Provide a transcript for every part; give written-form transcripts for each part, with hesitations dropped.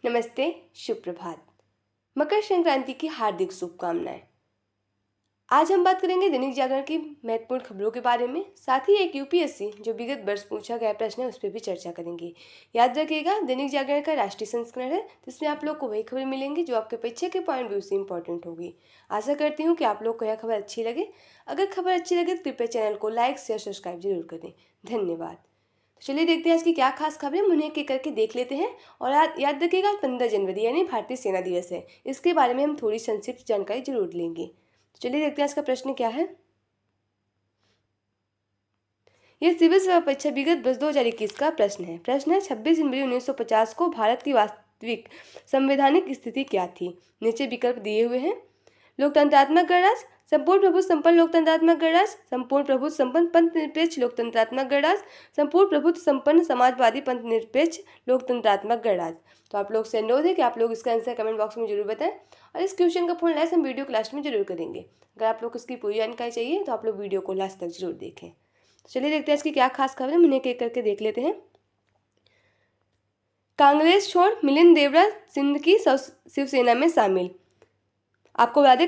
नमस्ते, शुभ प्रभात। मकर संक्रांति की हार्दिक शुभकामनाएं। आज हम बात करेंगे दैनिक जागरण की महत्वपूर्ण खबरों के बारे में। साथ ही एक यूपीएससी जो विगत वर्ष पूछा गया प्रश्न है उस पर भी चर्चा करेंगे। याद रखिएगा, दैनिक जागरण का राष्ट्रीय संस्करण है जिसमें आप लोग को वही खबर मिलेंगी जो आपके परीक्षा के पॉइंट व्यू से इंपॉर्टेंट होगी। आशा करती हूँ कि आप लोग को यह खबर अच्छी लगे। अगर खबर अच्छी लगे तो कृपया चैनल को लाइक शेयर सब्सक्राइब जरूर करें। धन्यवाद। तो चलिए देखते हैं आज की क्या खास खबरें, उन्हें एक एक करके देख लेते हैं। और याद रखिएगा, 15 जनवरी यानी भारतीय सेना दिवस है। इसके बारे में हम थोड़ी संक्षिप्त जानकारी जरूर लेंगे। तो चलिए देखते हैं आज का प्रश्न क्या है। यह सिविल सेवा परीक्षा विगत वर्ष 2021 का प्रश्न है। 26 जनवरी 1950 को भारत की वास्तविक संवैधानिक स्थिति क्या थी। नीचे विकल्प दिए हुए हैं। लोकतंत्रात्मक गणराज्य, संपूर्ण प्रभु संपन्न लोकतंत्रात्मक गणराज्य, संपूर्ण प्रभु संपन्न पंथ निरपेक्ष लोकतंत्रात्मक गणराज्य, संपूर्ण प्रभुत्व संपन्न समाजवादी पंथ निरपेक्ष लोकतंत्रात्मक गणराज्य। तो आप लोग से अनुरोध है कि आप लोग इसका आंसर कमेंट बॉक्स में जरूर बताएं और इस क्वेश्चन का फुल एनालाइसिस हम वीडियो के लास्ट में जरूर करेंगे। अगर आप लोग को इसकी पूरी जानकारी चाहिए तो आप लोग वीडियो को लास्ट तक जरूर देखें। तो चलिए देखते हैं इसकी क्या खास खबर है, उन्हें एक करके देख लेते हैं। कांग्रेस छोड़ मिलिंद देवरा सिंध की शिवसेना में शामिल। आपको बता दें,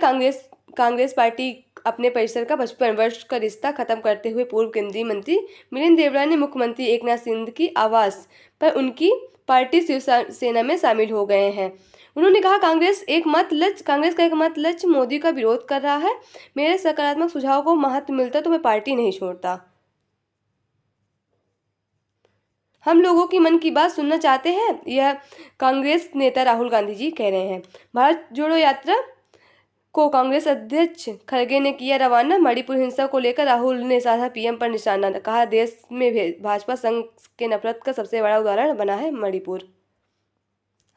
कांग्रेस पार्टी अपने परिसर का 55 वर्ष का रिश्ता खत्म करते हुए पूर्व केंद्रीय मंत्री मिलिंद देवरा ने मुख्यमंत्री एकनाथ शिंदे की आवाज पर उनकी पार्टी शिवसेना में शामिल हो गए हैं। उन्होंने कहा, कांग्रेस का एक मत लक्ष्य मोदी का विरोध कर रहा है। मेरे सकारात्मक सुझाव को महत्व मिलता तो मैं पार्टी नहीं छोड़ता। हम लोगों की मन की बात सुनना चाहते हैं, यह कांग्रेस नेता राहुल गांधी जी कह रहे हैं। भारत जोड़ो यात्रा को कांग्रेस अध्यक्ष खड़गे ने किया रवाना। मणिपुर हिंसा को लेकर राहुल ने साधा पीएम पर निशाना। कहा, देश में भाजपा संघ के नफरत का सबसे बड़ा उदाहरण बना है मणिपुर।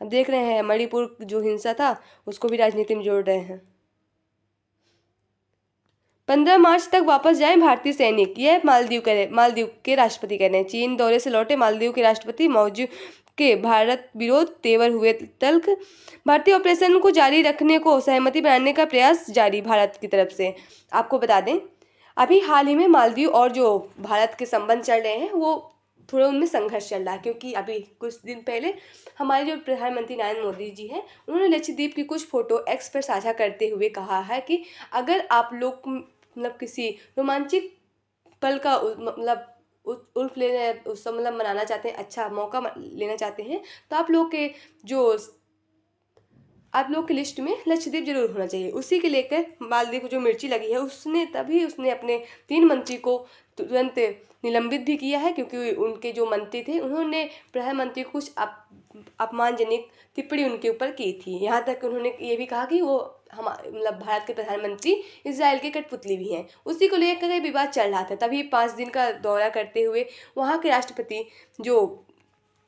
अब देख रहे हैं, मणिपुर जो हिंसा था उसको भी राजनीति में जोड़ रहे हैं। 15 मार्च तक वापस जाएं भारतीय सैनिक, यह मालदीव के राष्ट्रपति कह रहे हैं। चीन दौरे से लौटे मालदीव के राष्ट्रपति मौजूद के भारत विरोध तेवर हुए तल्ख। भारतीय ऑपरेशन को जारी रखने को सहमति बनाने का प्रयास जारी भारत की तरफ से। आपको बता दें, अभी हाल ही में मालदीव और जो भारत के संबंध चल रहे हैं वो थोड़ा उनमें संघर्ष चल रहा है, क्योंकि अभी कुछ दिन पहले हमारे जो प्रधानमंत्री नरेंद्र मोदी जी हैं उन्होंने लक्षद्वीप की कुछ फोटो एक्स पर साझा करते हुए कहा है कि अगर आप लोग किसी रोमांचिक पल का उल्फ लेने उत्सव मनाना चाहते हैं, अच्छा मौका लेना चाहते हैं, तो आप लोग की लिस्ट में लक्षद्वीप जरूर होना चाहिए। उसी के लेकर मालदीव को जो मिर्ची लगी है उसने अपने 3 मंत्री को तुरंत निलंबित भी किया है, क्योंकि उनके जो मंत्री थे उन्होंने प्रधानमंत्री को कुछ अपमानजनक टिप्पणी उनके ऊपर की थी। यहाँ तक उन्होंने ये भी कहा कि वो भारत के प्रधानमंत्री इजराइल के कठपुतली भी हैं। उसी को लेकर विवाद चल रहा था। तभी 5 दिन का दौरा करते हुए वहाँ के राष्ट्रपति जो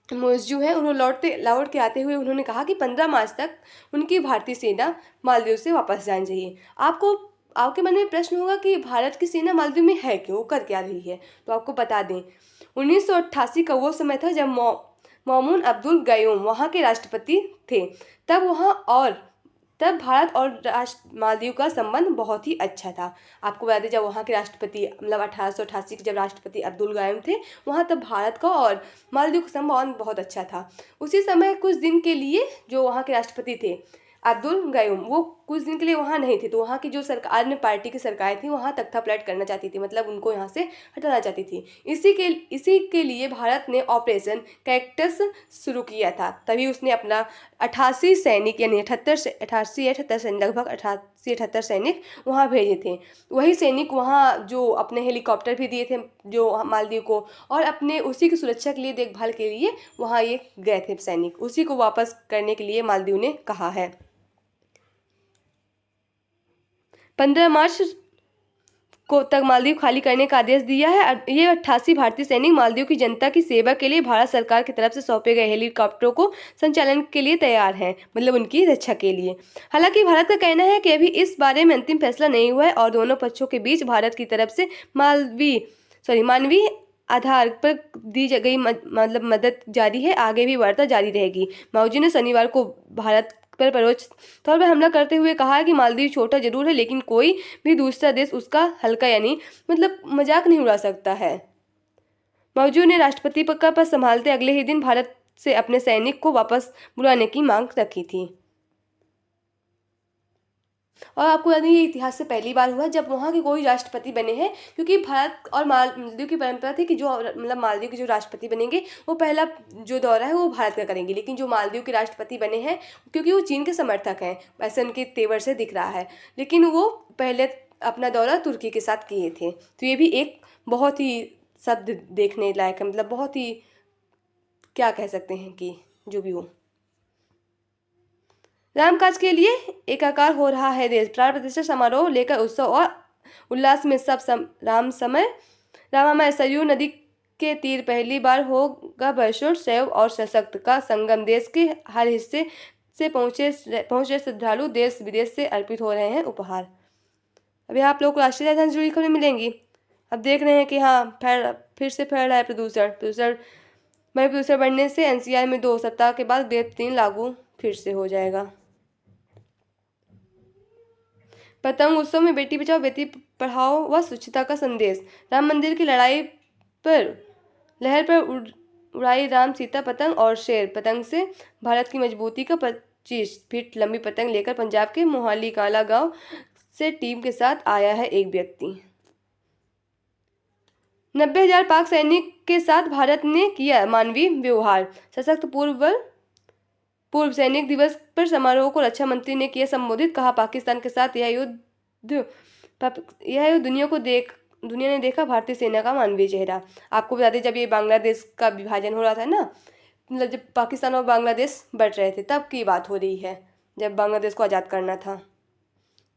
मोइजू है उन्होंने लौट के आते हुए उन्होंने कहा कि 15 मार्च तक उनकी भारतीय सेना मालदीव से वापस जानी चाहिए। आपके मन में प्रश्न होगा कि भारत की सेना मालदीव में है क्यों, कर क्या रही है। तो आपको बता दें, 1988 का वो समय था जब मौमून अब्दुल गयूम वहाँ के राष्ट्रपति थे। तब भारत और मालदीव का संबंध बहुत ही अच्छा था। आपको बता दें, जब वहाँ के राष्ट्रपति 1888 के जब राष्ट्रपति अब्दुल गयूम थे वहाँ, तब भारत का और मालदीव का संबंध बहुत अच्छा था। उसी समय कुछ दिन के लिए जो वहाँ के राष्ट्रपति थे अब्दुल गयूम, वो कुछ दिन के लिए वहाँ नहीं थे, तो वहाँ की जो सरकार अन्य पार्टी की सरकारें थी वहाँ तख्ता पलट करना चाहती थी, मतलब उनको यहाँ से हटाना चाहती थी। इसी के लिए भारत ने ऑपरेशन कैक्टस शुरू किया था। तभी उसने अपना 88 सैनिक यानी 78 सैनिक, लगभग 78 सैनिक वहाँ भेजे थे। वही सैनिक वहाँ जो अपने हेलीकॉप्टर भी दिए थे जो मालदीव को, और अपने उसी की सुरक्षा के लिए, देखभाल के लिए वहाँ ये गए थे सैनिक। उसी को वापस करने के लिए मालदीव ने कहा है। 15 मार्च को तक मालदीव खाली करने का आदेश दिया है। ये 88 भारतीय सैनिक मालदीव की जनता की सेवा के लिए भारत सरकार की तरफ से सौंपे गए हेलीकॉप्टरों को संचालन के लिए तैयार हैं, मतलब उनकी रक्षा के लिए। हालांकि भारत का कहना है कि अभी इस बारे में अंतिम फैसला नहीं हुआ है और दोनों पक्षों के बीच भारत की तरफ से मानवीय आधार पर दी गई मदद जारी है, आगे भी वार्ता जारी रहेगी। माओजी ने शनिवार को भारत पर परोक्ष तौर पर हमला करते हुए कहा है कि मालदीव छोटा जरूर है, लेकिन कोई भी दूसरा देश उसका हल्का यानी मजाक नहीं उड़ा सकता है। मौजूद ने राष्ट्रपति पद संभालते अगले ही दिन भारत से अपने सैनिक को वापस बुलाने की मांग रखी थी। और आपको याद है ये इतिहास से पहली बार हुआ जब वहाँ के कोई राष्ट्रपति बने हैं, क्योंकि भारत और मालदीव की परंपरा थी कि जो मतलब मालदीव के जो राष्ट्रपति बनेंगे वो पहला जो दौरा है वो भारत का करेंगे, लेकिन जो मालदीव के राष्ट्रपति बने हैं क्योंकि वो चीन के समर्थक हैं, ऐसे उनके तेवर से दिख रहा है, लेकिन वो पहले अपना दौरा तुर्की के साथ किए थे। तो ये भी एक बहुत ही शब्द देखने लायक है, मतलब बहुत ही क्या कह सकते हैं कि जो भी हो। रामकाज के लिए एकाकार हो रहा है देश, प्राण प्रतिष्ठा समारोह लेकर उत्सव और उल्लास में रामामय सरयू नदी के तीर पहली बार होगा बरसों शैव और सशक्त का संगम, देश के हर हिस्से से पहुंचे श्रद्धालु देश विदेश से अर्पित हो रहे हैं उपहार। अभी आप लोग को राष्ट्रीय राजधानी से जुड़ी खबरें मिलेंगी। अब देख रहे हैं कि हाँ फिर से फैल रहा है प्रदूषण वायु प्रदूषण बढ़ने से एनसीआर में 2 सप्ताह के बाद वेब 3 लागू फिर से हो जाएगा। पतंग उत्सव में बेटी बचाओ बेटी पढ़ाओ व स्वच्छता का संदेश, राम मंदिर की लहर पर उड़ाई राम सीता पतंग और शेर पतंग से भारत की मजबूती का 25 फीट लंबी पतंग लेकर पंजाब के मोहाली काला गांव से टीम के साथ आया है एक व्यक्ति। 90,000 पाक सैनिक के साथ भारत ने किया मानवीय व्यवहार, सशक्त पूर्व सैनिक दिवस पर समारोह को रक्षा मंत्री ने किया संबोधित, कहा पाकिस्तान के साथ यह युद्ध दुनिया ने देखा भारतीय सेना का मानवीय चेहरा। आपको बता दें जब ये बांग्लादेश का विभाजन हो रहा था ना, मतलब जब पाकिस्तान और बांग्लादेश बट रहे थे तब की बात हो रही है, जब बांग्लादेश को आज़ाद करना था,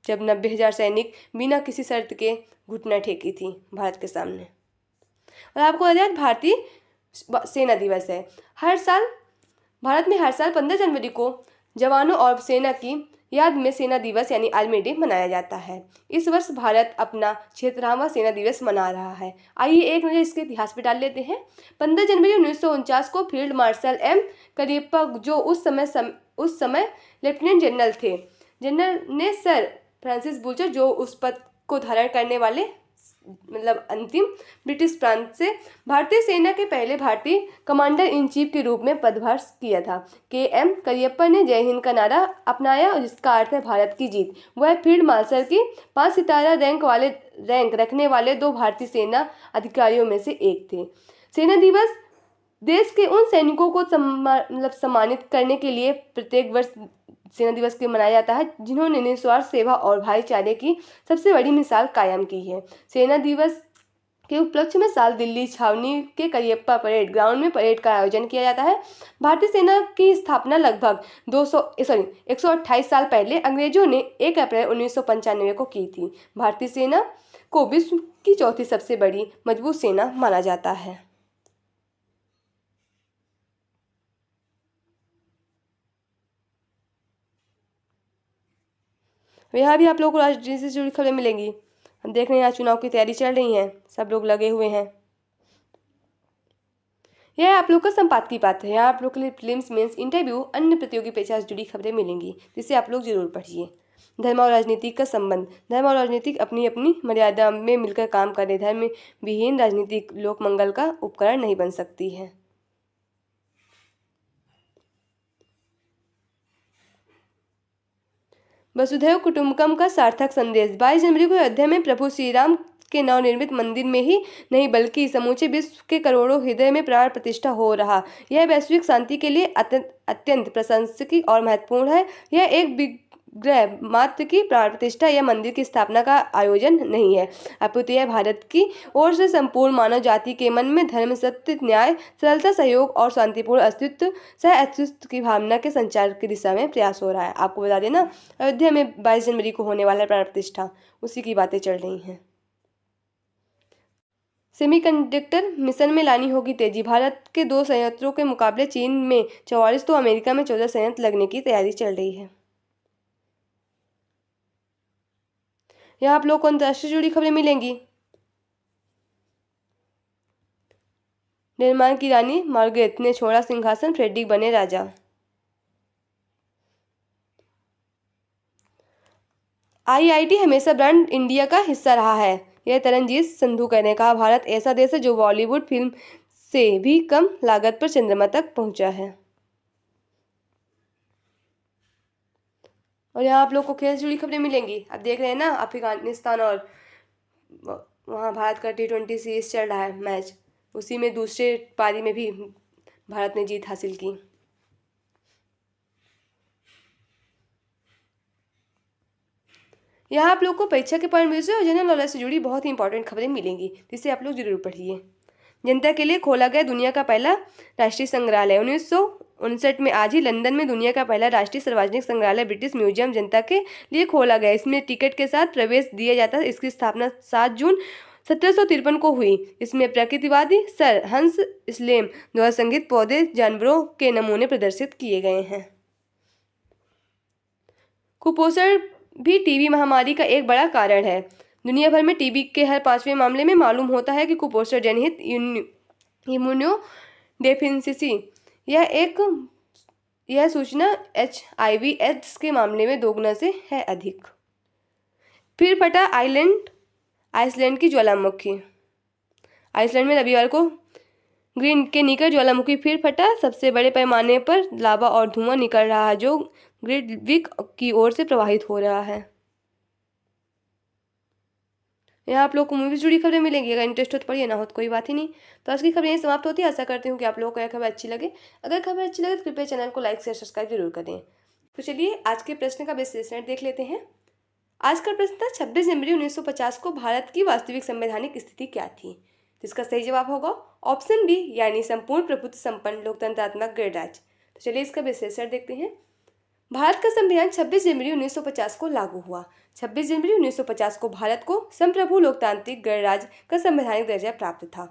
जब 90,000 सैनिक बिना किसी शर्त के घुटना टेकी थी भारत के सामने। और आपको बता दें भारतीय सेना दिवस है। भारत में हर साल 15 जनवरी को जवानों और सेना की याद में सेना दिवस यानी आर्मी डे मनाया जाता है। इस वर्ष भारत अपना 76वां सेना दिवस मना रहा है। आइए एक नज़र इसके इतिहास पर डाल लेते हैं। 15 जनवरी 1949 को फील्ड मार्शल एम करियप्पा, जो उस समय लेफ्टिनेंट जनरल थे, जनरल ने सर फ्रांसिस बुचर, जो उस पद को धारण करने वाले मतलब अंतिम ब्रिटिश प्रांत से भारतीय सेना के पहले भारतीय कमांडर इन चीफ के रूप में पदभार किया था। के.एम. करियप्पा ने जय हिंद का नारा अपनाया, जिसका अर्थ है भारत की जीत। वह फील्ड मार्शल की 5 सितारा रैंक रखने वाले 2 भारतीय सेना अधिकारियों में से एक थे। सेना दिवस देश के उन सैनिकों को सम्मानित करने के लिए प्रत्येक वर्ष सेना दिवस के मनाया जाता है जिन्होंने निस्वार्थ सेवा और भाईचारे की सबसे बड़ी मिसाल कायम की है। सेना दिवस के उपलक्ष्य में साल दिल्ली छावनी के करियप्पा परेड ग्राउंड में परेड का आयोजन किया जाता है। भारतीय सेना की स्थापना लगभग 128 साल पहले अंग्रेजों ने 1 अप्रैल 1995 को की थी। भारतीय सेना को विश्व की चौथी सबसे बड़ी मजबूत सेना माना जाता है। यहाँ भी आप लोगों को राजनीति से जुड़ी खबरें मिलेंगी। हम देख रहे हैं यहाँ चुनाव की तैयारी चल रही है, सब लोग लगे हुए हैं। यह आप लोग का संपादकीय पाठ है। यहाँ आप लोग के लिए प्रीलिम्स, मेंस, इंटरव्यू, अन्य प्रतियोगी परीक्षा से जुड़ी खबरें मिलेंगी, जिसे आप लोग जरूर पढ़िए। धर्म और राजनीति का संबंध। धर्म और राजनीति अपनी अपनी मर्यादा में मिलकर काम करें। धर्म विहीन राजनीति लोक मंगल का उपकरण नहीं बन सकती है। वसुधैव कुटुंबकम का सार्थक संदेश। 22 जनवरी को अयोध्या में प्रभु श्री राम के नवनिर्मित मंदिर में ही नहीं बल्कि समूचे विश्व के करोड़ों हृदय में प्राण प्रतिष्ठा हो रहा। यह वैश्विक शांति के लिए अत्यंत प्रशंसनीय और महत्वपूर्ण है। यह एक विग्रह मात्र की प्राण प्रतिष्ठा या मंदिर की स्थापना का आयोजन नहीं है, अपितु यह भारत की ओर से संपूर्ण मानव जाति के मन में धर्म, सत्य, न्याय, सरलता, सहयोग और शांतिपूर्ण सह अस्तित्व की भावना के संचार की दिशा में प्रयास हो रहा है। आपको बता देना अयोध्या में 22 जनवरी को होने वाला प्राण प्रतिष्ठा, उसी की बातें चल रही हैं। सेमीकंडक्टर मिशन में लानी होगी तेजी। भारत के 2 संयंत्रों के मुकाबले चीन में 44 तो अमेरिका में 14 संयंत्र लगने की तैयारी चल रही है। यहाँ आप लोग को अंतर्राष्ट्रीय जुड़ी खबरें मिलेंगी। डेनमार्क की रानी मार्गरेट ने छोड़ा सिंहासन, फ्रेडरिक बने राजा। आईआईटी हमेशा ब्रांड इंडिया का हिस्सा रहा है, यह तरनजीत संधू ने कहा। भारत ऐसा देश है जो बॉलीवुड फिल्म से भी कम लागत पर चंद्रमा तक पहुंचा है। और यहाँ आप लोग को खेल से जुड़ी खबरें मिलेंगी। अब देख रहे हैं ना, अफगानिस्तान और वहाँ भारत का T20 सीरीज चल रहा है मैच, उसी में दूसरे पारी में भी भारत ने जीत हासिल की। यहाँ आप लोग को परीक्षा के पॉइंट व्यू से और जनरल नॉलेज से जुड़ी बहुत ही इंपॉर्टेंट खबरें मिलेंगी, जिसे आप लोग जरूर पढ़िए। जनता के लिए खोला गया दुनिया का पहला राष्ट्रीय संग्रहालय। 1959 में आज ही लंदन में दुनिया का पहला राष्ट्रीय सार्वजनिक संग्रहालय ब्रिटिश म्यूजियम जनता के लिए खोला गया। इसमें टिकट के साथ प्रवेश दिया जाता है। इसकी स्थापना 7 जून 1753 को हुई। इसमें प्रकृतिवादी सर हंस स्लेम द्वारा संगीत पौधे जानवरों के नमूने प्रदर्शित किए गए हैं। कुपोषण भी टीबी महामारी का एक बड़ा कारण है। दुनिया भर में टीबी के हर 5वें मामले में मालूम होता है कि कुपोषण जनित इम्यूनोडेफिशिएंसी यह सूचना HIV एड्स के मामले में दोगुना से है अधिक। फिर फटा आइसलैंड की ज्वालामुखी। आइसलैंड में रविवार को ग्रीन के निकट ज्वालामुखी फिर फटा। सबसे बड़े पैमाने पर लावा और धुआं निकल रहा है जो ग्रिडविक की ओर से प्रवाहित हो रहा है। यहाँ आप लोग को मूवी से जुड़ी खबरें मिलेंगी। अगर इंटरेस्ट हो तो पढ़िए, ना हो तो कोई बात ही नहीं। तो आज की खबरें यही समाप्त होती है। आशा करती हूँ कि आप लोगों को यह खबर अच्छी लगे। अगर खबर अच्छी लगे तो कृपया चैनल को लाइक शेयर सब्सक्राइब जरूर करें। तो चलिए आज के प्रश्न का विश्लेषण देख लेते हैं। आज का प्रश्न था 26 जनवरी 1950 को भारत की वास्तविक संवैधानिक स्थिति क्या थी। जिसका सही जवाब होगा ऑप्शन बी, यानी संपूर्ण प्रभुत्व संपन्न लोकतंत्रात्मक गणराज्य। तो चलिए इसका विश्लेषण देखते हैं। भारत का संविधान 26 जनवरी 1950 को लागू हुआ। 26 जनवरी 1950 को भारत को संप्रभु लोकतांत्रिक गणराज्य का संवैधानिक दर्जा प्राप्त था।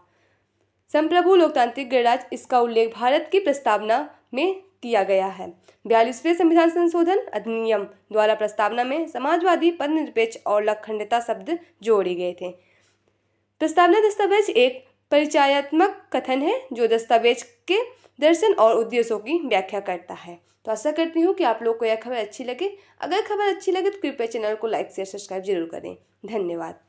संप्रभु लोकतांत्रिक गणराज्य, इसका उल्लेख भारत की प्रस्तावना में किया गया है। 42वें संविधान संशोधन अधिनियम द्वारा प्रस्तावना में समाजवादी, पदनिरपेक्ष और अखंडता शब्द जोड़े गए थे। प्रस्तावना दस्तावेज एक परिचयात्मक कथन है जो दस्तावेज के दर्शन और उद्देश्यों की व्याख्या करता है। तो आशा करती हूँ कि आप लोग को यह खबर अच्छी लगे। अगर खबर अच्छी लगे तो कृपया चैनल को लाइक शेयर सब्सक्राइब जरूर करें। धन्यवाद।